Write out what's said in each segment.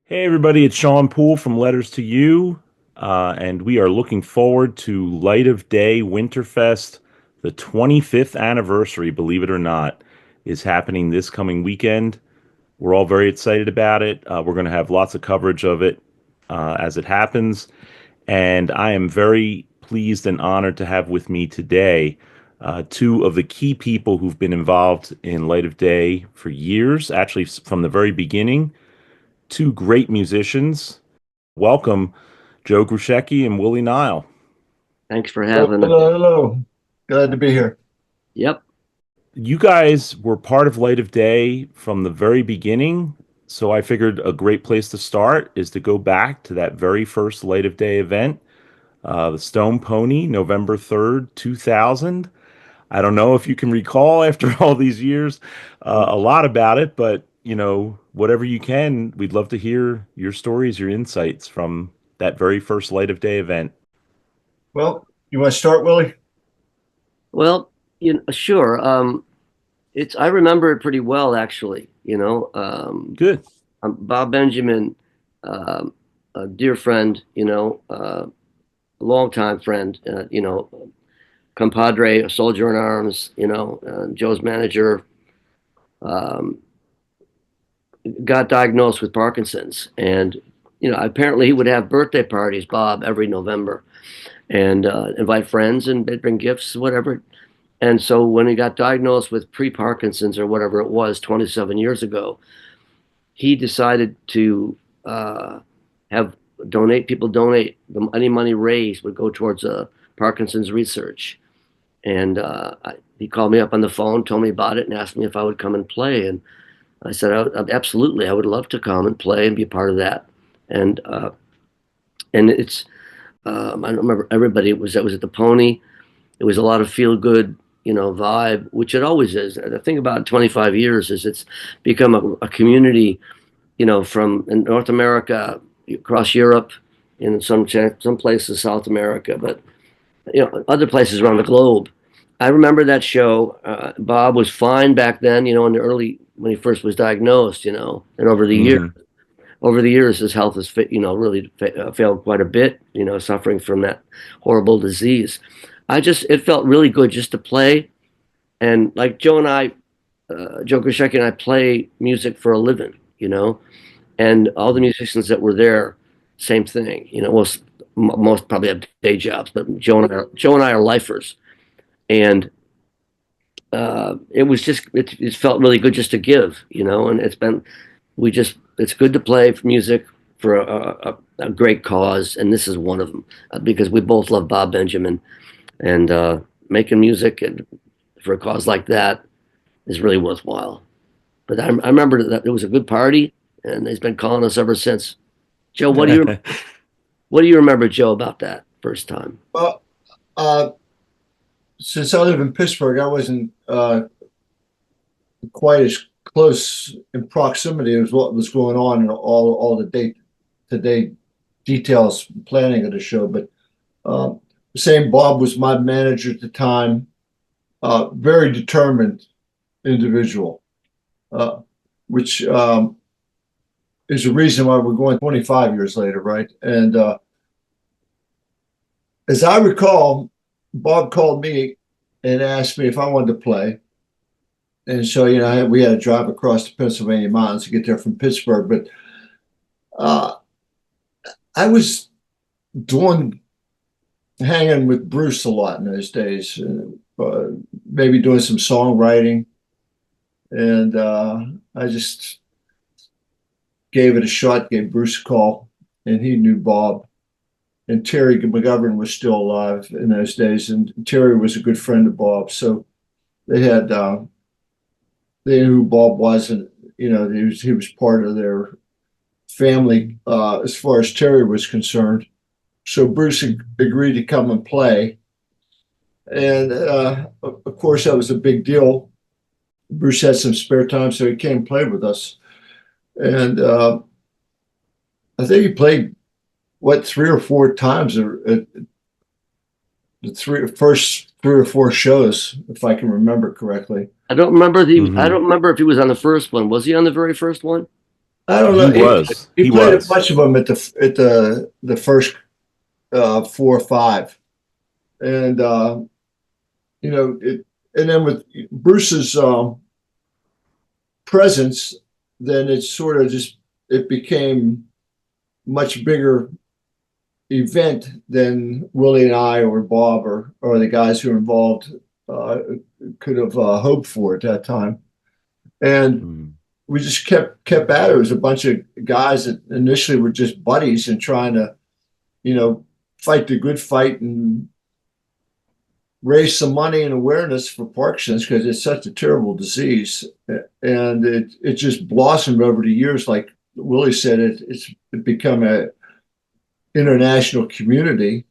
Hey everybody, it's Sean Poole from Letters to You, and we are looking forward to Light of Day Winterfest. The 25th anniversary, believe it or not, is happening this coming weekend. We're all very excited about it. We're going to have lots of coverage of it as it happens, and I am very pleased and honored to have with me today two of the key people who've been involved in Light of Day for years, actually from the very beginning. Two great musicians. Welcome, Joe Grushecky and Willie Nile. Thanks for Hello, having us. hello, hello. Glad to be here. Yep. You guys were part of Light of Day from the very beginning, so I figured a great place to start is to go back to that very first Light of Day event, the Stone Pony, November 3rd, 2000. I don't know if you can recall after all these years a lot about it, but whatever you can, we'd love to hear your stories, your insights from that very first Light of Day event. Well, you want to start, Willie? Well, sure. I remember it pretty well, actually. Good. Bob Benjamin, a dear friend, a longtime friend, compadre, a soldier in arms, Joe's manager, um, got diagnosed with Parkinson's. And, apparently he would have birthday parties, Bob, every November and invite friends and they'd bring gifts, whatever. And so when he got diagnosed with pre-Parkinson's or whatever it was 27 years ago, he decided to have people donate any money raised would go towards Parkinson's research. And he called me up on the phone, told me about it, and asked me if I would come and play. And I said, absolutely, I would love to come and play and be a part of that. And it's I don't remember everybody. It was at the Pony. It was a lot of feel good, vibe, which it always is. The thing about 25 years is it's become a community, from in North America, across Europe, in some places South America, but other places around the globe. I remember that show. Bob was fine back then, in the early when he first was diagnosed, and Hmm. over the years, his health has, really failed quite a bit, suffering from that horrible disease. It felt really good just to play. And like Joe Grushecky and I play music for a living, and all the musicians that were there, same thing, most probably have day jobs, but Joe and I are lifers. And it felt really good just to give, and it's good to play music for a great cause, and this is one of them because we both love Bob Benjamin, and making music and for a cause like that is really worthwhile. But I remember that it was a good party, and he's been calling us ever since. Joe, what do you remember, Joe, about that first time? Well, uh, since I live in Pittsburgh, I wasn't quite as close in proximity as what was going on and all the day-to-day details planning of the show. But same Bob was my manager at the time, very determined individual, uh, which is the reason why we're going 25 years later, right? And as I recall, Bob called me and asked me if I wanted to play. And so, we had to drive across the Pennsylvania mountains to get there from Pittsburgh. But uh, I was doing, hanging with Bruce a lot in those days, maybe doing some songwriting. And I just gave it a shot, gave Bruce a call, and he knew Bob. And Terry McGovern was still alive in those days, and Terry was a good friend of Bob. So they had they knew who Bob was, and he was part of their family as far as Terry was concerned. So Bruce agreed to come and play, and of course that was a big deal. Bruce had some spare time, so he came and played with us, and I think he played what 3 or 4 times at the first 3 or 4 shows, if I can remember correctly. I don't remember Hmm. if he was on the first one. Was he on the very first one? I don't know. He He, was. he He played a was. bunch of them at the first four or five, and you know it. And then with Bruce's presence, then it sort of just it became much bigger event than Willie and I or Bob or the guys who were involved uh, could have hoped for at that time. And Mm. we just kept at it. It was a bunch of guys that initially were just buddies and trying to, you know, fight the good fight and raise some money and awareness for Parkinson's because it's such a terrible disease. And it just blossomed over the years. Like Willie said, it's become a international community.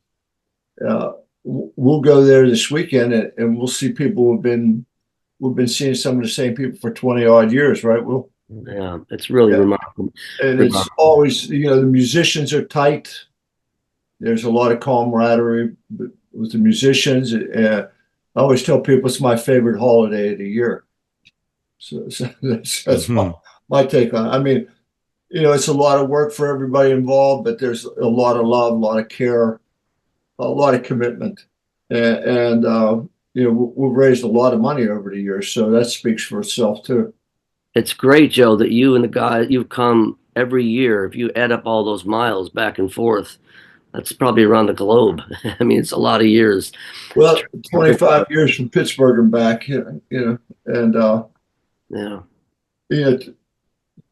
Uh, we'll go there this weekend and we'll see people we've been seeing some of the same people for 20 odd years, right? Well, Yeah, it's really yeah. remarkable. And it's Remarkable. always, you know, the musicians are tight. There's a lot of camaraderie with the musicians. I always tell people it's my favorite holiday of the year. So that's Hmm. my take on it. I mean, you know, it's a lot of work for everybody involved, but there's a lot of love, a lot of care, a lot of commitment. And you know, we've raised a lot of money over the years. So that speaks for itself, too. It's great, Joe, that you and the guy you've come every year. If you add up all those miles back and forth, that's probably around the globe. I mean, it's a lot of years. Well, 25 years from Pittsburgh and back, you know, and, Yeah. you know,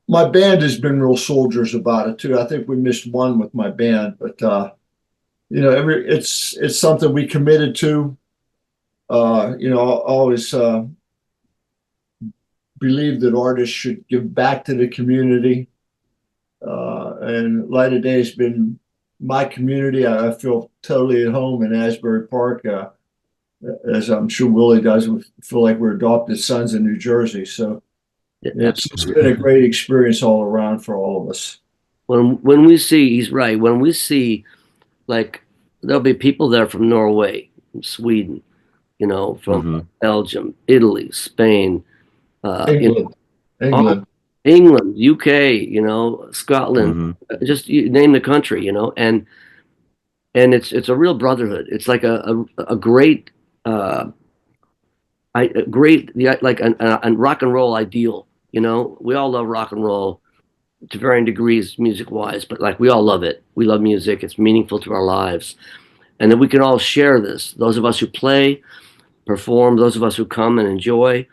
my band has been real soldiers about it too. I think we missed one with my band, but you know, it's something we committed to. You know, I always believe that artists should give back to the community. And Light of Day has been my community. I feel totally at home in Asbury Park, as I'm sure Willie does. We feel like we're adopted sons in New Jersey. So it's been a great experience all around for all of us. When we see, he's right. When we see, like, there'll be people there from Norway, from Sweden, you know, from Hmm. Belgium, Italy, Spain, you know, England, all England. England, UK, you know, Scotland, Hmm. just you name the country, you know, and it's a real brotherhood. It's like a great uh, a great like a rock and roll ideal. You know, we all love rock and roll to varying degrees, music wise, but like we all love it. We love music. It's meaningful to our lives, and that we can all share this. Those of us who play, perform, those of us who come and enjoy,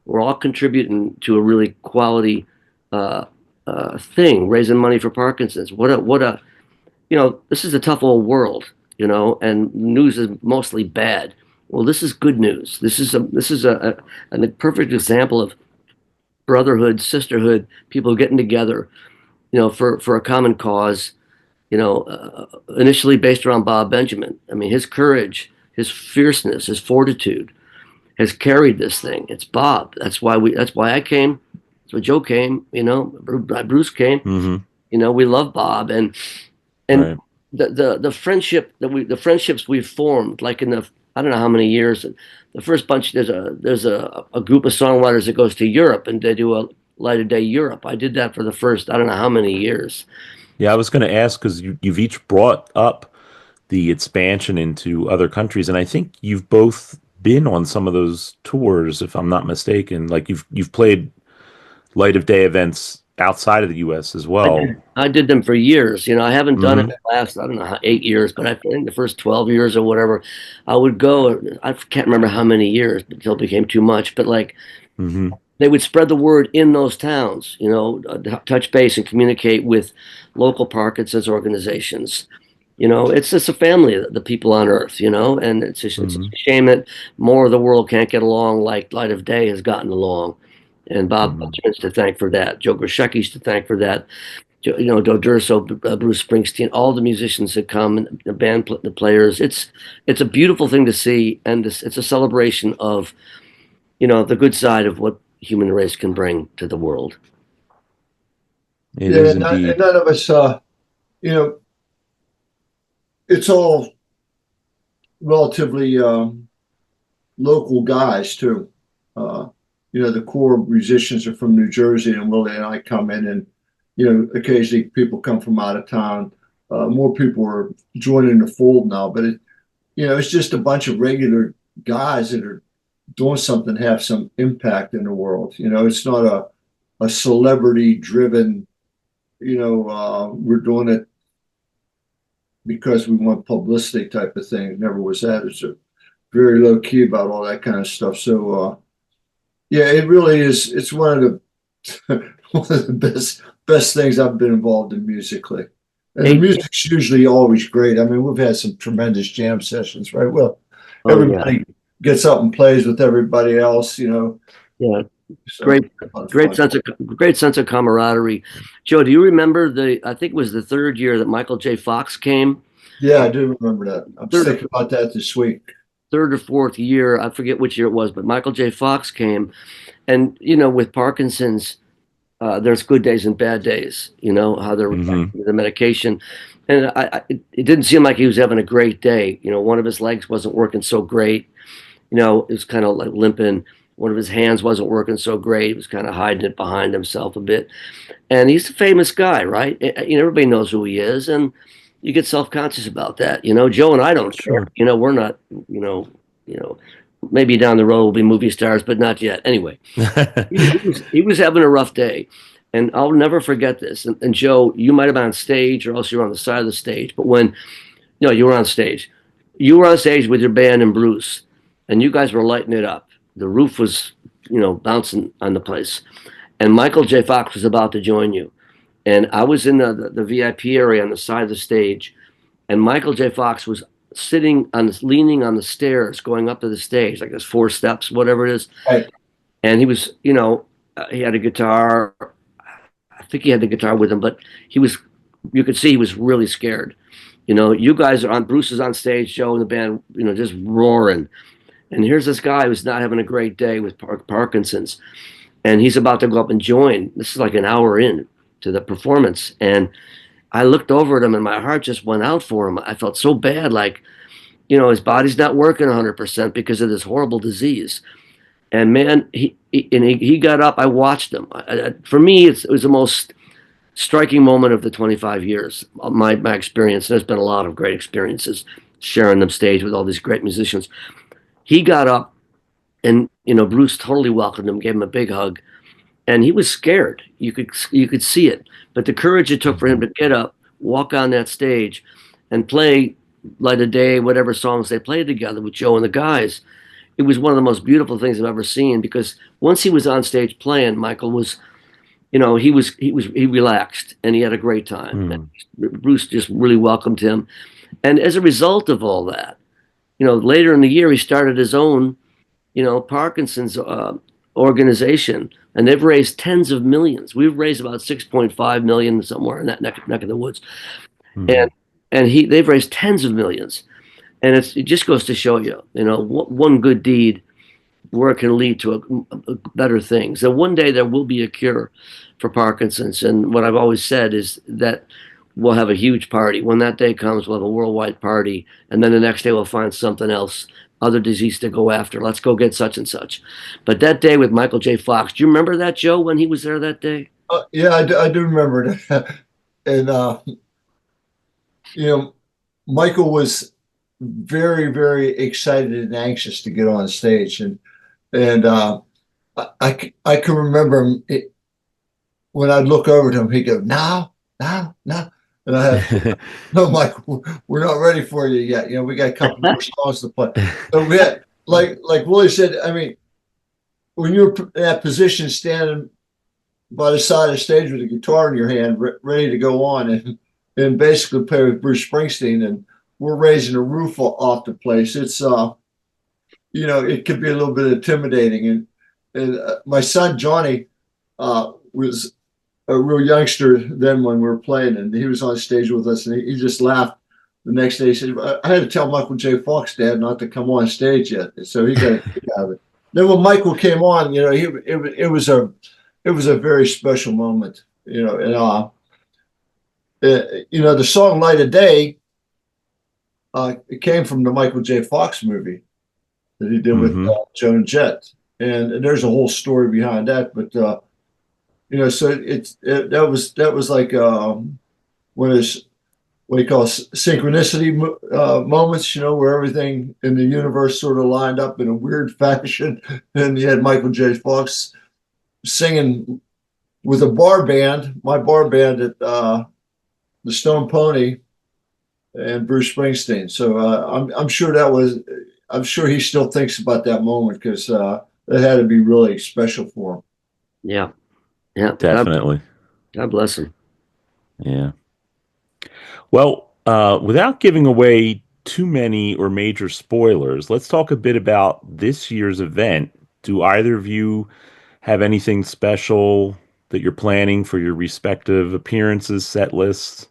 we're all contributing to a really quality uh, thing, raising money for Parkinson's. What a you know, this is a tough old world, you know, and news is mostly bad. Well, this is good news. A perfect example of brotherhood, sisterhood, people getting together, you know, for a common cause. You know, initially based around Bob Benjamin. I mean, his courage, his fierceness, his fortitude has carried this thing. It's Bob. That's why I came. That's why Joe came. You know, Bruce came. Hmm. You know, we love Bob, and Right. the friendships we've formed, like in the I don't know how many years. The first bunch there's a group of songwriters that goes to Europe and they do a Light of Day Europe. I did that for the first I don't know how many years. Yeah, I was going to ask because you've each brought up the expansion into other countries, and I think you've both been on some of those tours, if I'm not mistaken. Like you've played Light of Day events outside of the U.S. as well. I did them for years. You know, I haven't done it Hmm. the last, I don't know, 8 years, but I think the first 12 years or whatever, I would go. I can't remember how many years until it became too much, but like Hmm. they would spread the word in those towns, you know, touch base and communicate with local Parkinson's organizations. You know, it's just a family, the people on Earth, you know, and it's a Hmm. shame that more of the world can't get along like Light of Day has gotten along. And Bob Hmm. Benjamin's to thank for that. Joe Grushecky's to thank for that. You know, Joe Durso, Bruce Springsteen, all the musicians that come, and the band, the players. It's a beautiful thing to see, and it's a celebration of you know the good side of what human race can bring to the world. It Yeah, is and indeed. none of us, you know, it's all relatively local guys too. Uh, you know, the core musicians are from New Jersey, and Willie and I come in, and occasionally people come from out of town. More people are joining the fold now, but it's just a bunch of regular guys that are doing something, have some impact in the world. It's not a celebrity driven, we're doing it because we want publicity type of thing. It never was that. It's a very low key about all that kind of stuff. So, yeah, it really is. It's one of the one of the best things I've been involved in musically. And the Hey, music's usually always great. I mean, we've had some tremendous jam sessions, right? Well, oh yeah, everybody gets up and plays with everybody else. yeah. So Great, a lot of fun. great sense of camaraderie. Joe, do you remember I think it was the third year that Michael J. Fox came, Yeah, I do remember that. I was third thinking about that this week. third or fourth year, I forget which year it was, but Michael J. Fox came, and with Parkinson's, there's good days and bad days. How they're Hmm. reacting to the medication, and it didn't seem like he was having a great day. One of his legs wasn't working so great. It was kind of like limping. One of his hands wasn't working so great. He was kind of hiding it behind himself a bit. And he's a famous guy, right? Everybody knows who he is, and you get self-conscious about that. Joe and I don't care. Sure. We're not. You know, maybe down the road we'll be movie stars, but not yet. Anyway, he was having a rough day, and I'll never forget this. And Joe, you might have been on stage, or else you're on the side of the stage. But when no, you were on stage. You were on stage with your band and Bruce, and you guys were lighting it up. The roof was, bouncing on the place. And Michael J. Fox was about to join you. And I was in the VIP area on the side of the stage, and Michael J. Fox was leaning on the stairs going up to the stage, like there's 4 steps, whatever it is. Right. And he was, he had a guitar. I think he had the guitar with him, but you could see he was really scared. You guys are on, Bruce is on stage, Joe and the band, just roaring. And here's this guy who's not having a great day with Parkinson's, and he's about to go up and join. This is like an hour in to the performance. And I looked over at him and my heart just went out for him. I felt so bad, like, his body's not working 100% because of this horrible disease. And man, he got up. I watched him. For me, it was the most striking moment of the 25 years of my experience. There's been a lot of great experiences sharing them stage with all these great musicians. He got up, and Bruce totally welcomed him, gave him a big hug, and he was scared. You could see it, but the courage it took for him to get up, walk on that stage, and play Light of Day, whatever songs they played together with Joe and the guys. It was one of the most beautiful things I've ever seen, because once he was on stage playing, Michael was, he relaxed and he had a great time. Mm. And Bruce just really welcomed him, and as a result of all that, later in the year he started his own, Parkinson's organization, and they've raised tens of millions. We've raised about 6.5 million somewhere in that neck of the woods, Mm. and they've raised tens of millions, and it just goes to show you, one good deed where it can lead to better things. And one day there will be a cure for Parkinson's. And what I've always said is that we'll have a huge party. When that day comes, we'll have a worldwide party. And then the next day we'll find something else, other disease to go after. Let's go get such and such. But that day with Michael J. Fox, do you remember that, Joe, when he was there that day? Yeah, I do remember that. And, Michael was very, very excited and anxious to get on stage. And I can remember him, when I'd look over to him, he'd go, "Now, now, now." And I had, "No, Mike, we're not ready for you yet. We got a couple more songs to play." So we had, like Willie said, I mean, when you're in that position, standing by the side of the stage with a guitar in your hand, ready to go on and basically play with Bruce Springsteen, and we're raising the roof off the place. It's it could be a little bit intimidating. And my son Johnny was a real youngster then when we were playing, and he was on stage with us, and he just laughed. The next day he said, "I had to tell Michael J. Fox, Dad, not to come on stage yet." So he got a kick out of it. Then when Michael came on, it was a very special moment. And the song "Light of Day" it came from the Michael J. Fox movie that he did with Hmm. Joan Jett, and there's a whole story behind that. But So that was like one of those what you call synchronicity moments, where everything in the universe sort of lined up in a weird fashion. And you had Michael J. Fox singing with a bar band, my bar band at the Stone Pony and Bruce Springsteen. So I'm sure I'm sure he still thinks about that moment because that had to be really special for him. Yeah, yeah. Definitely. God bless him. Yeah. Well, without giving away too many or major spoilers, let's talk a bit about this year's event. Do either of you have anything special that you're planning for your respective appearances, set lists?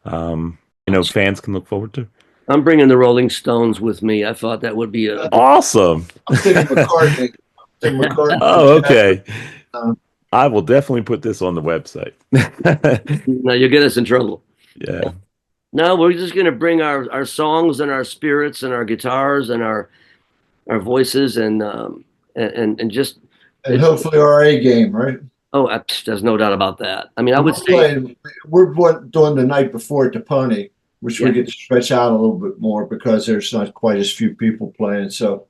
Fans can look forward to. I'm bringing the Rolling Stones with me. I thought that would be a good. Awesome. I'm thinking McCartney. Oh, okay. Uh, I will definitely put this on the website. No, you'll get us in trouble. Yeah. No, we're just going to bring our songs and our spirits and our guitars and our voices and just and hopefully our A game, right? oh, there's no doubt about that. I mean, I would say We're doing the night before at the Pony, which we get to stretch out a little bit more because there's not quite as few people playing. So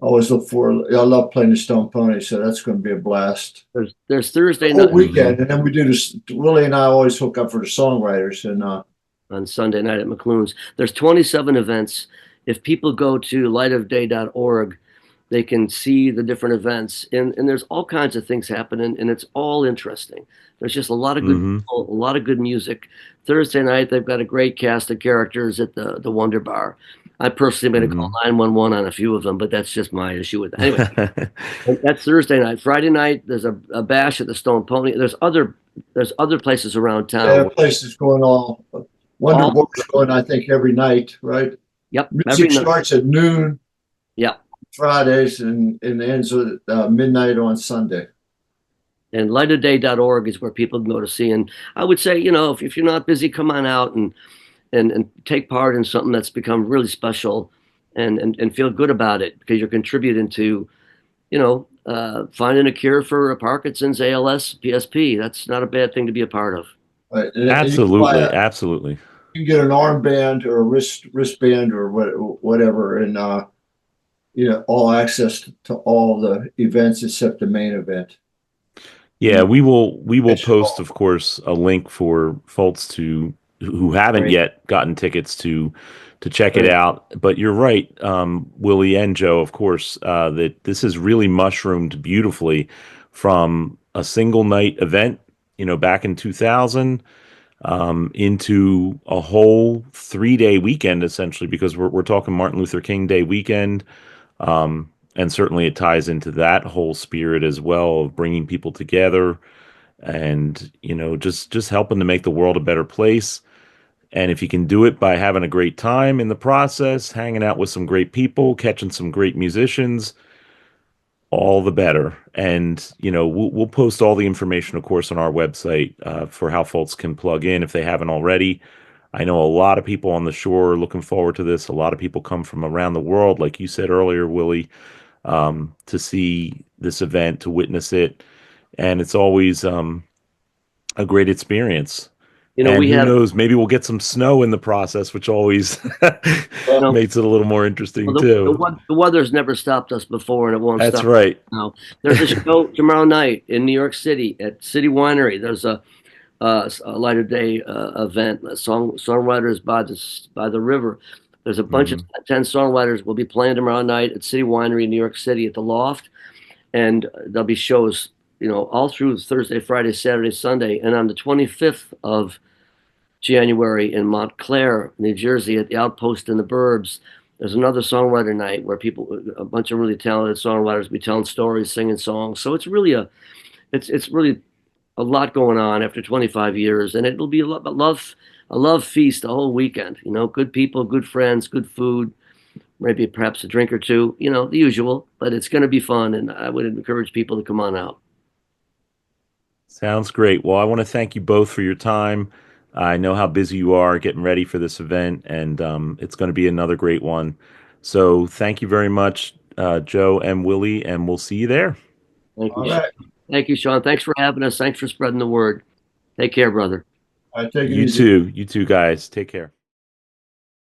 I always look for. I love playing the Stone Pony, so that's going to be a blast. There's Thursday whole night weekend, and then we do this. Willie and I always hook up for the songwriters, and on Sunday night at McLuhan's. There's 27 events. If people go to lightofday.org, they can see the different events, and there's all kinds of things happening, and it's all interesting. There's just a lot of good people, a lot of good music. Thursday night, they've got a great cast of characters at the Wonder Bar. I personally made a call 911 on a few of them, but that's just my issue with that. Anyway, that's Thursday night. Friday night, there's a bash at the Stone Pony. There's other places around town. there are places going all. Wonder Book's going, I think, every night, right? Yep. Music starts at noon. Yep. Fridays and ends at midnight on Sunday. And lightofday.org is where people can go to see. And I would say, if you're not busy, come on out and take part in something that's become really special and feel good about it because you're contributing to, finding a cure for Parkinson's, ALS, PSP. That's not a bad thing to be a part of. Right. Absolutely, absolutely. You can get an armband or a wristband or whatever, and all access to all the events except the main event. Yeah, we will post, of course, a link for folks who haven't yet gotten tickets to check it out. But you're right, Willie and Joe, of course, that this has really mushroomed beautifully from a single night event, back in 2000, into a whole 3-day weekend, essentially, because we're talking Martin Luther King Day weekend. And certainly it ties into that whole spirit as well of bringing people together and, just helping to make the world a better place. And if you can do it by having a great time in the process, hanging out with some great people, catching some great musicians, all the better. And, we'll post all the information, of course, on our website for how folks can plug in if they haven't already. I know a lot of people on the shore are looking forward to this. A lot of people come from around the world, like you said earlier, Willie, to see this event, to witness it. And it's always a great experience. And who knows, maybe we'll get some snow in the process, which always makes it a little more interesting, too. The weather's never stopped us before, and it won't stop. That's right. Now. There's a show tomorrow night in New York City at City Winery. There's a Light of Day event, songwriters by the river. There's a bunch of 10 songwriters will be playing tomorrow night at City Winery in New York City at the Loft, and there'll be shows, all through Thursday, Friday, Saturday, Sunday, and on the 25th of January in Montclair, New Jersey, at the Outpost in the Burbs. There's another songwriter night where a bunch of really talented songwriters will be telling stories, singing songs. So it's really it's really a lot going on after 25 years, and it'll be a love feast the whole weekend. Good people, good friends, good food, maybe perhaps a drink or two. The usual, but it's going to be fun, and I would encourage people to come on out. Sounds great. Well, I want to thank you both for your time. I know how busy you are getting ready for this event, and it's going to be another great one. So thank you very much, Joe and Willie, and we'll see you there. Thank you. All right. Thank you, Sean. Thanks for having us. Thanks for spreading the word. Take care, brother. I take it You easy. too. You too, guys. Take care.